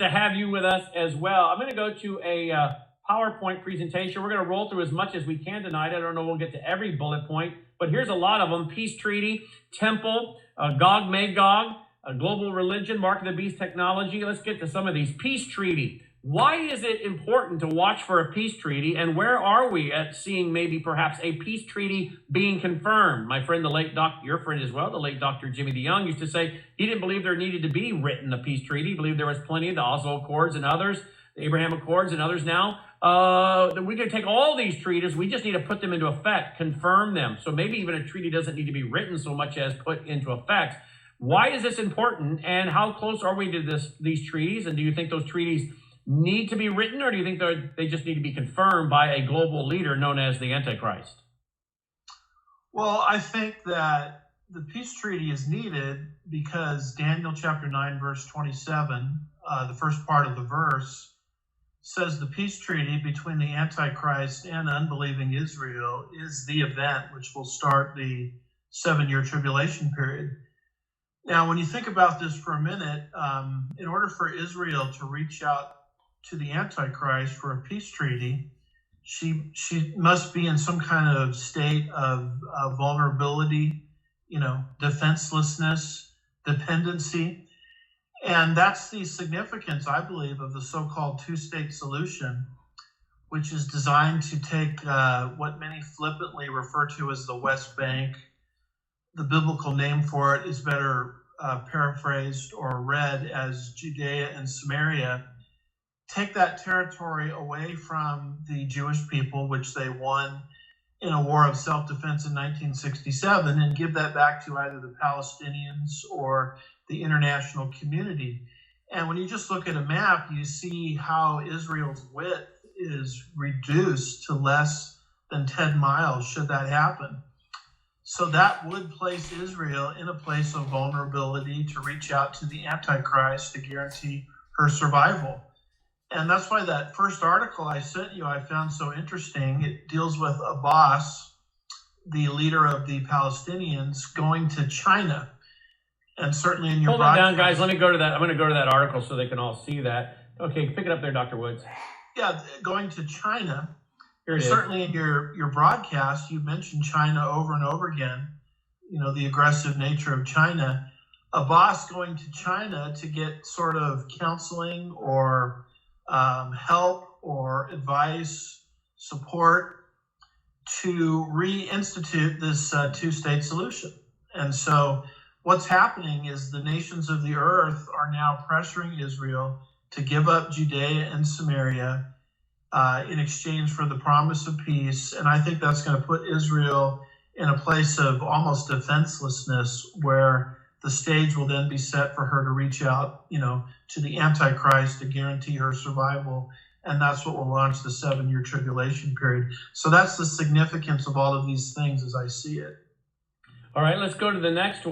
to have you with us as well. I'm going to go to a PowerPoint presentation. We're going to roll through as much as we can tonight. I don't know we'll get to every bullet point, but here's a lot of them. Peace treaty, temple, Gog Magog, global religion, mark of the beast technology. Let's get to some of these. Peace treaty. Why is it important to watch for a peace treaty, and where are we at seeing maybe perhaps a peace treaty being confirmed? My friend, the late doctor, your friend as well, the late Dr. Jimmy DeYoung used to say he didn't believe there needed to be written a peace treaty. He believed there was plenty of the Oslo Accords and others, the Abraham Accords and others now. That we can take all these treaties, we just need to put them into effect, confirm them. So maybe even a treaty doesn't need to be written so much as put into effect. Why is this important, and how close are we to these treaties? And do you think those treaties need to be written, or do you think they just need to be confirmed by a global leader known as the Antichrist? Well, I think that the peace treaty is needed because Daniel chapter 9, verse 27, the first part of the verse, says the peace treaty between the Antichrist and unbelieving Israel is the event which will start the 7-year tribulation period. Now, when you think about this for a minute, in order for Israel to reach out to the Antichrist for a peace treaty, she must be in some kind of state of vulnerability, defenselessness, dependency. And that's the significance, I believe, of the so-called two-state solution, which is designed to take what many flippantly refer to as the West Bank. The biblical name for it is better paraphrased or read as Judea and Samaria. Take that territory away from the Jewish people, which they won in a war of self-defense in 1967, and give that back to either the Palestinians or the international community. And when you just look at a map, you see how Israel's width is reduced to less than 10 miles, should that happen. So that would place Israel in a place of vulnerability to reach out to the Antichrist to guarantee her survival. And that's why that first article I sent you, I found so interesting. It deals with Abbas, the leader of the Palestinians, going to China. And certainly in your Hold it down, guys. Let me go to that. I'm going to go to that article so they can all see that. Okay, pick it up there, Dr. Woods. Yeah, going to China. Here it is. Certainly in your broadcast, you mentioned China over and over again, the aggressive nature of China. Abbas going to China to get sort of counseling or help or advice, support to reinstitute this two-state solution. And so what's happening is the nations of the earth are now pressuring Israel to give up Judea and Samaria in exchange for the promise of peace. And I think that's going to put Israel in a place of almost defenselessness, where the stage will then be set for her to reach out, to the Antichrist to guarantee her survival. And that's what will launch the 7-year tribulation period. So that's the significance of all of these things as I see it. All right, let's go to the next one.